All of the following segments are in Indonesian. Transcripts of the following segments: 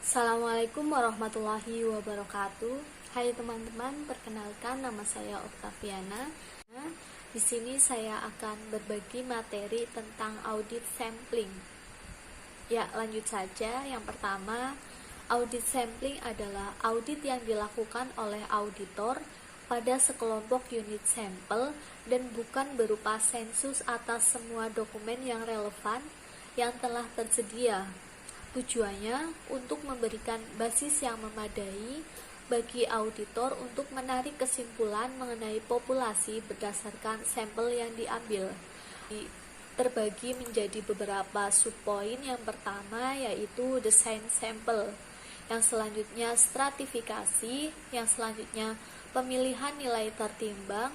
Assalamualaikum warahmatullahi wabarakatuh. Hai teman-teman, perkenalkan nama saya Oktaviana. Di sini saya akan berbagi materi tentang audit sampling. Ya, lanjut saja. Yang pertama, audit sampling adalah audit yang dilakukan oleh auditor pada sekelompok unit sampel dan bukan berupa sensus atas semua dokumen yang relevan yang telah tersedia. Tujuannya untuk memberikan basis yang memadai bagi auditor untuk menarik kesimpulan mengenai populasi berdasarkan sampel yang diambil. Terbagi menjadi beberapa subpoin. Yang pertama yaitu desain sampel, yang selanjutnya stratifikasi, yang selanjutnya pemilihan nilai tertimbang,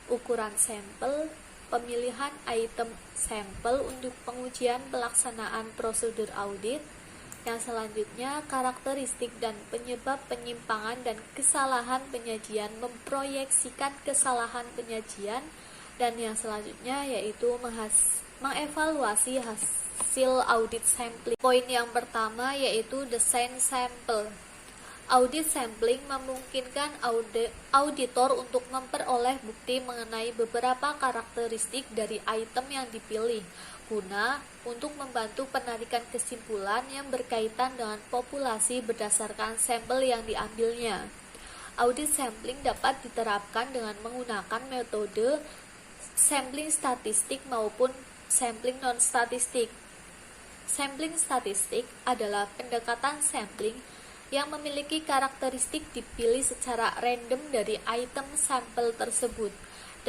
ukuran sampel, pemilihan item sampel untuk pengujian pelaksanaan prosedur audit, yang selanjutnya karakteristik dan penyebab penyimpangan dan kesalahan penyajian, memproyeksikan kesalahan penyajian, dan yang selanjutnya yaitu mengevaluasi hasil audit sampling. Poin yang pertama yaitu desain sampel. Audit sampling memungkinkan auditor untuk memperoleh bukti mengenai beberapa karakteristik dari item yang dipilih, guna untuk membantu penarikan kesimpulan yang berkaitan dengan populasi berdasarkan sampel yang diambilnya. Audit sampling dapat diterapkan dengan menggunakan metode sampling statistik maupun sampling non-statistik. Sampling statistik adalah pendekatan sampling yang memiliki karakteristik dipilih secara random dari item sampel tersebut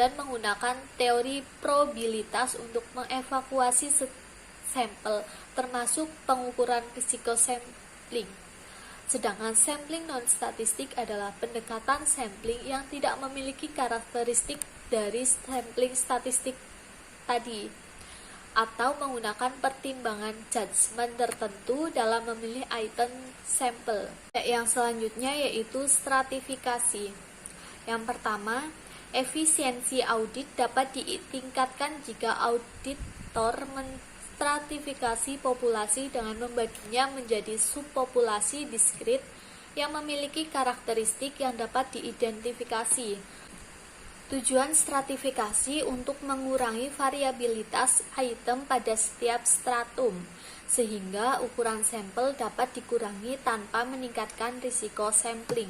dan menggunakan teori probabilitas untuk mengevakuasi sampel, termasuk pengukuran risiko sampling. Sedangkan sampling non-statistik adalah pendekatan sampling yang tidak memiliki karakteristik dari sampling statistik tadi, atau menggunakan pertimbangan judgement tertentu dalam memilih item sampel. Yang selanjutnya yaitu stratifikasi. Yang pertama, efisiensi audit dapat ditingkatkan jika auditor menstratifikasi populasi dengan membaginya menjadi subpopulasi diskrit yang memiliki karakteristik yang dapat diidentifikasi. Tujuan stratifikasi untuk mengurangi variabilitas item pada setiap stratum, sehingga ukuran sampel dapat dikurangi tanpa meningkatkan risiko sampling.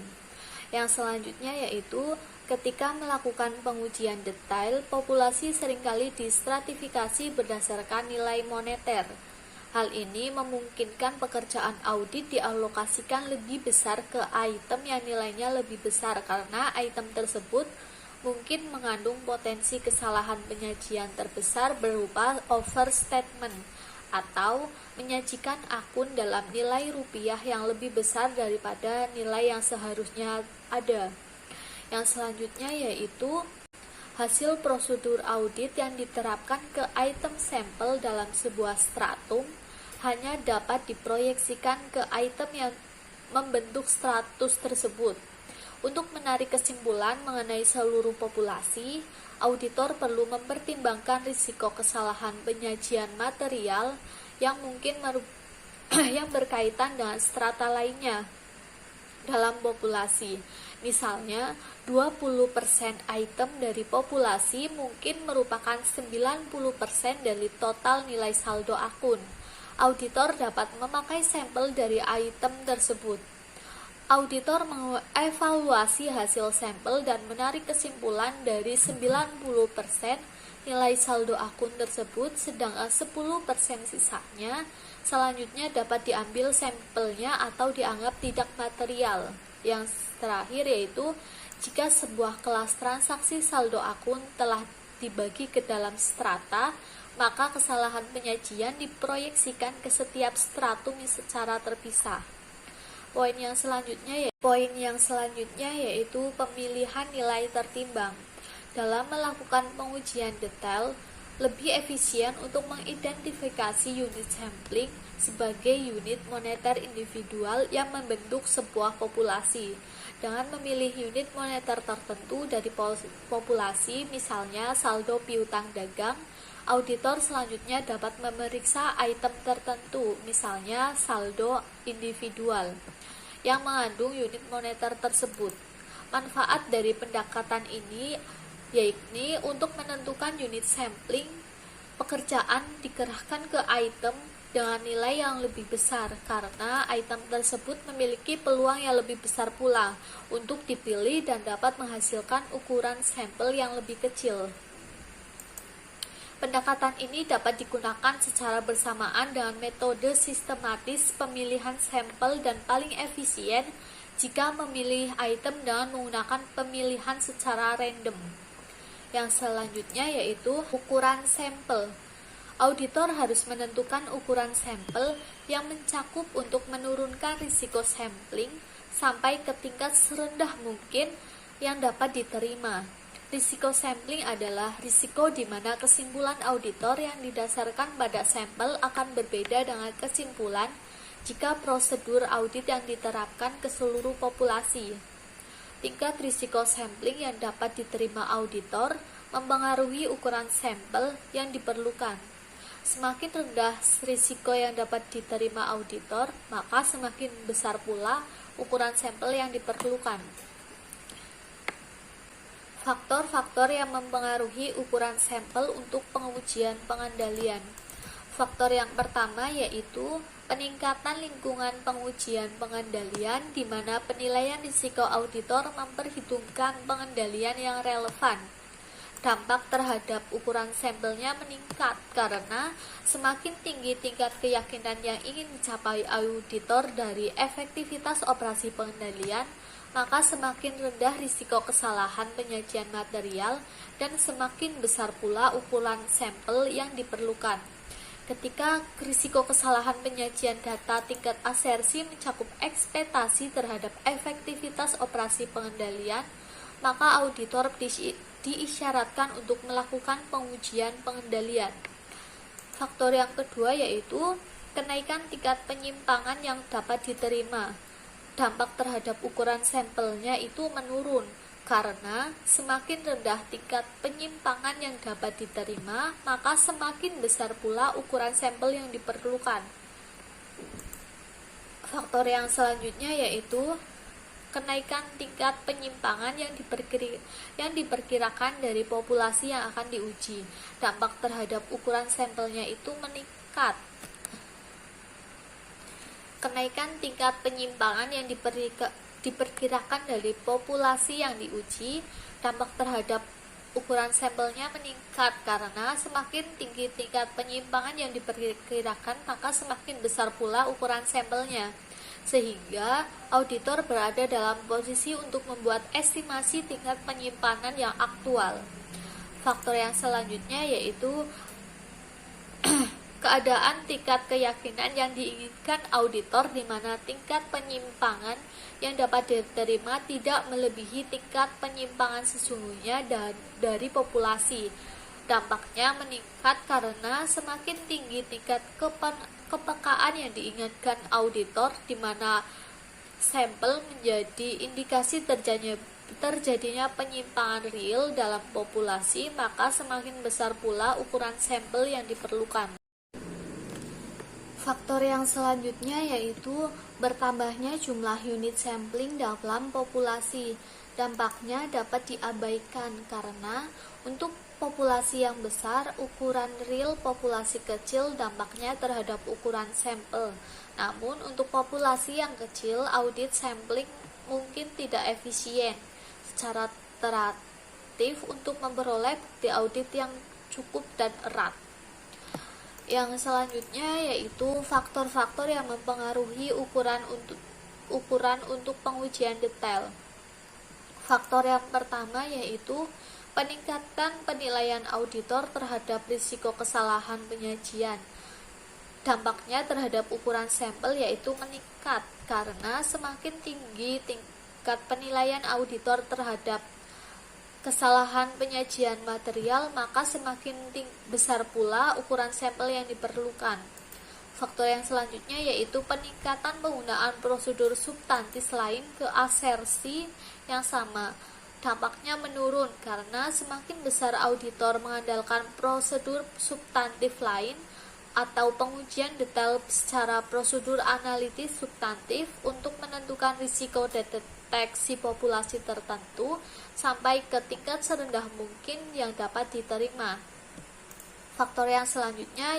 Yang selanjutnya yaitu ketika melakukan pengujian detail, populasi seringkali distratifikasi berdasarkan nilai moneter. Hal ini memungkinkan pekerjaan audit dialokasikan lebih besar ke item yang nilainya lebih besar karena item tersebut mungkin mengandung potensi kesalahan penyajian terbesar berupa overstatement atau menyajikan akun dalam nilai rupiah yang lebih besar daripada nilai yang seharusnya ada. Yang selanjutnya yaitu hasil prosedur audit yang diterapkan ke item sampel dalam sebuah stratum hanya dapat diproyeksikan ke item yang membentuk stratus tersebut. Untuk menarik kesimpulan mengenai seluruh populasi, auditor perlu mempertimbangkan risiko kesalahan penyajian material yang mungkin yang berkaitan dengan strata lainnya dalam populasi. Misalnya, 20% item dari populasi mungkin merupakan 90% dari total nilai saldo akun. Auditor dapat memakai sampel dari item tersebut. Auditor mengevaluasi hasil sampel dan menarik kesimpulan dari 90% nilai saldo akun tersebut, sedangkan 10% sisanya selanjutnya dapat diambil sampelnya atau dianggap tidak material. Yang terakhir yaitu jika sebuah kelas transaksi saldo akun telah dibagi ke dalam strata, maka kesalahan penyajian diproyeksikan ke setiap stratum secara terpisah. Poin yang selanjutnya yaitu pemilihan nilai tertimbang. Dalam melakukan pengujian detail, lebih efisien untuk mengidentifikasi unit sampling sebagai unit moneter individual yang membentuk sebuah populasi. Dengan memilih unit moneter tertentu dari populasi, misalnya saldo piutang dagang, Auditor selanjutnya dapat memeriksa item tertentu, misalnya saldo individual, yang mengandung unit moneter tersebut. Manfaat dari pendekatan ini yakni untuk menentukan unit sampling, pekerjaan dikerahkan ke item dengan nilai yang lebih besar karena item tersebut memiliki peluang yang lebih besar pula untuk dipilih dan dapat menghasilkan ukuran sampel yang lebih kecil. Pendekatan ini dapat digunakan secara bersamaan dengan metode sistematis pemilihan sampel dan paling efisien jika memilih item dengan menggunakan pemilihan secara random. Yang selanjutnya yaitu ukuran sampel. Auditor harus menentukan ukuran sampel yang mencakup untuk menurunkan risiko sampling sampai ke tingkat serendah mungkin yang dapat diterima. Risiko sampling adalah risiko di mana kesimpulan auditor yang didasarkan pada sampel akan berbeda dengan kesimpulan jika prosedur audit yang diterapkan ke seluruh populasi. Tingkat risiko sampling yang dapat diterima auditor mempengaruhi ukuran sampel yang diperlukan. Semakin rendah risiko yang dapat diterima auditor, maka semakin besar pula ukuran sampel yang diperlukan. Faktor-faktor yang mempengaruhi ukuran sampel untuk pengujian pengendalian. Faktor yang pertama yaitu peningkatan lingkungan pengujian pengendalian di mana penilaian risiko auditor memperhitungkan pengendalian yang relevan. Dampak terhadap ukuran sampelnya meningkat karena semakin tinggi tingkat keyakinan yang ingin dicapai auditor dari efektivitas operasi pengendalian, maka semakin rendah risiko kesalahan penyajian material dan semakin besar pula ukuran sampel yang diperlukan. Ketika risiko kesalahan penyajian data tingkat asersi mencakup ekspektasi terhadap efektivitas operasi pengendalian, maka auditor diisyaratkan untuk melakukan pengujian pengendalian. Faktor yang kedua yaitu kenaikan tingkat penyimpangan yang dapat diterima. Dampak terhadap ukuran sampelnya itu menurun karena semakin rendah tingkat penyimpangan yang dapat diterima, maka semakin besar pula ukuran sampel yang diperlukan. Faktor yang selanjutnya yaitu kenaikan tingkat penyimpangan yang diperkirakan dari populasi yang akan diuji. Dampak terhadap ukuran sampelnya itu meningkat. Kenaikan tingkat penyimpangan yang diperkirakan dari populasi yang diuji, dampak terhadap ukuran sampelnya meningkat karena semakin tinggi tingkat penyimpangan yang diperkirakan, maka semakin besar pula ukuran sampelnya. Sehingga auditor berada dalam posisi untuk membuat estimasi tingkat penyimpanan yang aktual. Faktor yang selanjutnya yaitu keadaan tingkat keyakinan yang diinginkan auditor di mana tingkat penyimpangan yang dapat diterima tidak melebihi tingkat penyimpangan sesungguhnya dari populasi. Dampaknya meningkat karena semakin tinggi tingkat kepekaan yang diinginkan auditor di mana sampel menjadi indikasi terjadinya penyimpangan real dalam populasi, maka semakin besar pula ukuran sampel yang diperlukan. Faktor yang selanjutnya yaitu bertambahnya jumlah unit sampling dalam populasi. Dampaknya dapat diabaikan karena untuk populasi yang besar, ukuran real populasi kecil dampaknya terhadap ukuran sampel. Namun untuk populasi yang kecil, audit sampling mungkin tidak efisien secara iteratif untuk memperoleh bukti audit yang cukup dan erat. Yang selanjutnya yaitu faktor-faktor yang mempengaruhi ukuran untuk pengujian detail. Faktor yang pertama yaitu peningkatan penilaian auditor terhadap risiko kesalahan penyajian. Dampaknya terhadap ukuran sampel yaitu meningkat karena semakin tinggi tingkat penilaian auditor terhadap kesalahan penyajian material, maka semakin besar pula ukuran sampel yang diperlukan. Faktor yang selanjutnya yaitu peningkatan penggunaan prosedur substantif lain ke asersi yang sama. dampaknya menurun karena semakin besar auditor mengandalkan prosedur substantif lain atau pengujian detail secara prosedur analitis substantif untuk menentukan risiko deteksi populasi tertentu sampai ke tingkat serendah mungkin yang dapat diterima. Faktor yang selanjutnya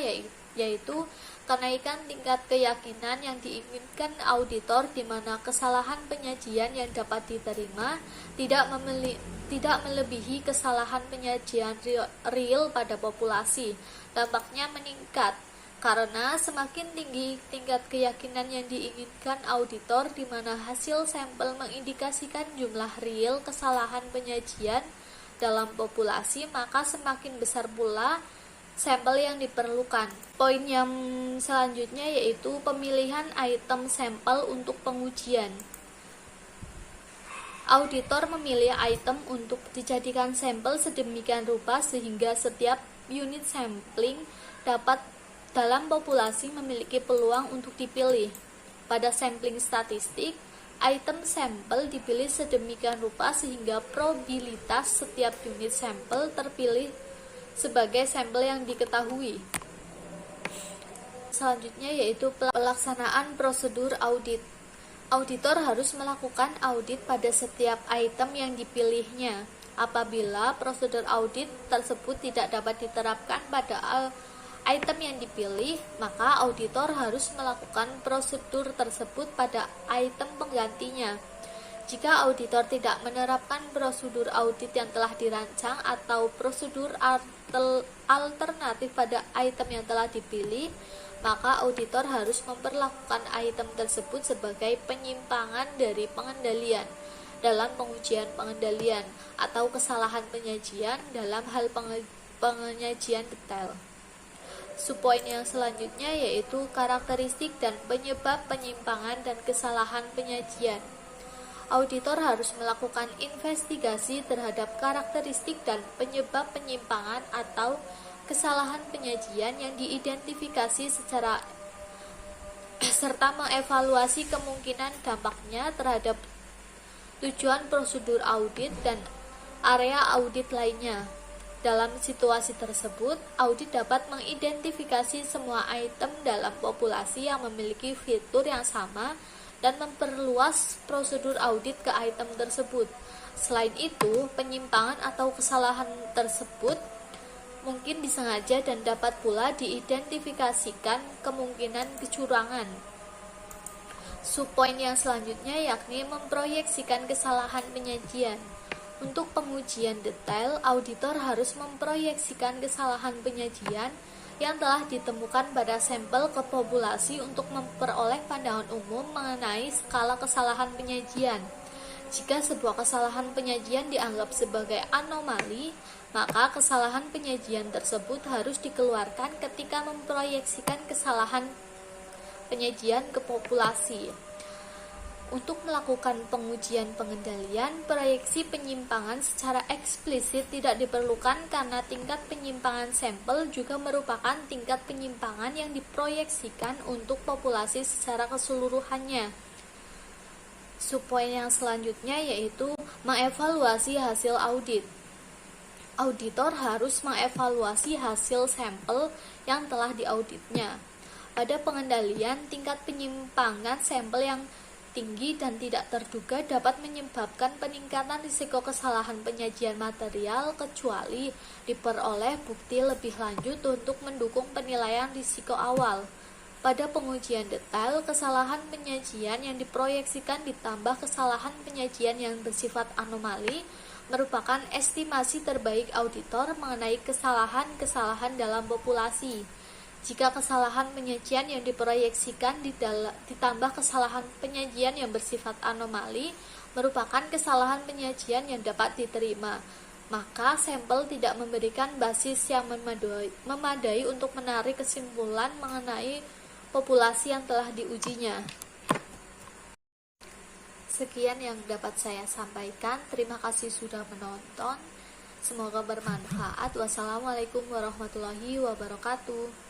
yaitu kenaikan tingkat keyakinan yang diinginkan auditor, di mana kesalahan penyajian yang dapat diterima tidak melebihi kesalahan penyajian real pada populasi. Dampaknya meningkat karena semakin tinggi tingkat keyakinan yang diinginkan auditor, di mana hasil sampel mengindikasikan jumlah real kesalahan penyajian dalam populasi, maka semakin besar pula sampel yang diperlukan. Poin yang selanjutnya yaitu pemilihan item sampel untuk pengujian. Auditor memilih item untuk dijadikan sampel sedemikian rupa sehingga setiap unit sampling dapat dalam populasi memiliki peluang untuk dipilih. Pada sampling statistik, item sampel dipilih sedemikian rupa sehingga probabilitas setiap unit sampel terpilih sebagai sampel yang diketahui. Selanjutnya yaitu pelaksanaan prosedur audit. Auditor harus melakukan audit pada setiap item yang dipilihnya. Apabila prosedur audit tersebut tidak dapat diterapkan pada item yang dipilih, maka auditor harus melakukan prosedur tersebut pada item penggantinya. Jika auditor tidak menerapkan prosedur audit yang telah dirancang atau prosedur alternatif pada item yang telah dipilih, maka auditor harus memperlakukan item tersebut sebagai penyimpangan dari pengendalian dalam pengujian pengendalian atau kesalahan penyajian dalam hal penyajian detail. Subpoin yang selanjutnya yaitu karakteristik dan penyebab penyimpangan dan kesalahan penyajian. Auditor harus melakukan investigasi terhadap karakteristik dan penyebab penyimpangan atau kesalahan penyajian yang diidentifikasi serta mengevaluasi kemungkinan dampaknya terhadap tujuan prosedur audit dan area audit lainnya. Dalam situasi tersebut, audit dapat mengidentifikasi semua item dalam populasi yang memiliki fitur yang sama dan memperluas prosedur audit ke item tersebut. Selain itu, penyimpangan atau kesalahan tersebut mungkin disengaja dan dapat pula diidentifikasikan kemungkinan kecurangan. Subpoin yang selanjutnya yakni memproyeksikan kesalahan penyajian. Untuk pengujian detail, auditor harus memproyeksikan kesalahan penyajian yang telah ditemukan pada sampel ke populasi untuk memperoleh pandangan umum mengenai skala kesalahan penyajian. Jika sebuah kesalahan penyajian dianggap sebagai anomali, maka kesalahan penyajian tersebut harus dikeluarkan ketika memproyeksikan kesalahan penyajian ke populasi. Untuk melakukan pengujian pengendalian, proyeksi penyimpangan secara eksplisit tidak diperlukan karena tingkat penyimpangan sampel juga merupakan tingkat penyimpangan yang diproyeksikan untuk populasi secara keseluruhannya. Subpoin yang selanjutnya yaitu mengevaluasi hasil audit. Auditor harus mengevaluasi hasil sampel yang telah diauditnya. Pada pengendalian, tingkat penyimpangan sampel yang tinggi dan tidak terduga dapat menyebabkan peningkatan risiko kesalahan penyajian material kecuali diperoleh bukti lebih lanjut untuk mendukung penilaian risiko awal. Pada pengujian detail, kesalahan penyajian yang diproyeksikan ditambah kesalahan penyajian yang bersifat anomali merupakan estimasi terbaik auditor mengenai kesalahan-kesalahan dalam populasi. Jika kesalahan penyajian yang diproyeksikan ditambah kesalahan penyajian yang bersifat anomali merupakan kesalahan penyajian yang dapat diterima, maka sampel tidak memberikan basis yang memadai untuk menarik kesimpulan mengenai populasi yang telah diujinya. Sekian yang dapat saya sampaikan. Terima kasih sudah menonton. Semoga bermanfaat. Wassalamualaikum warahmatullahi wabarakatuh.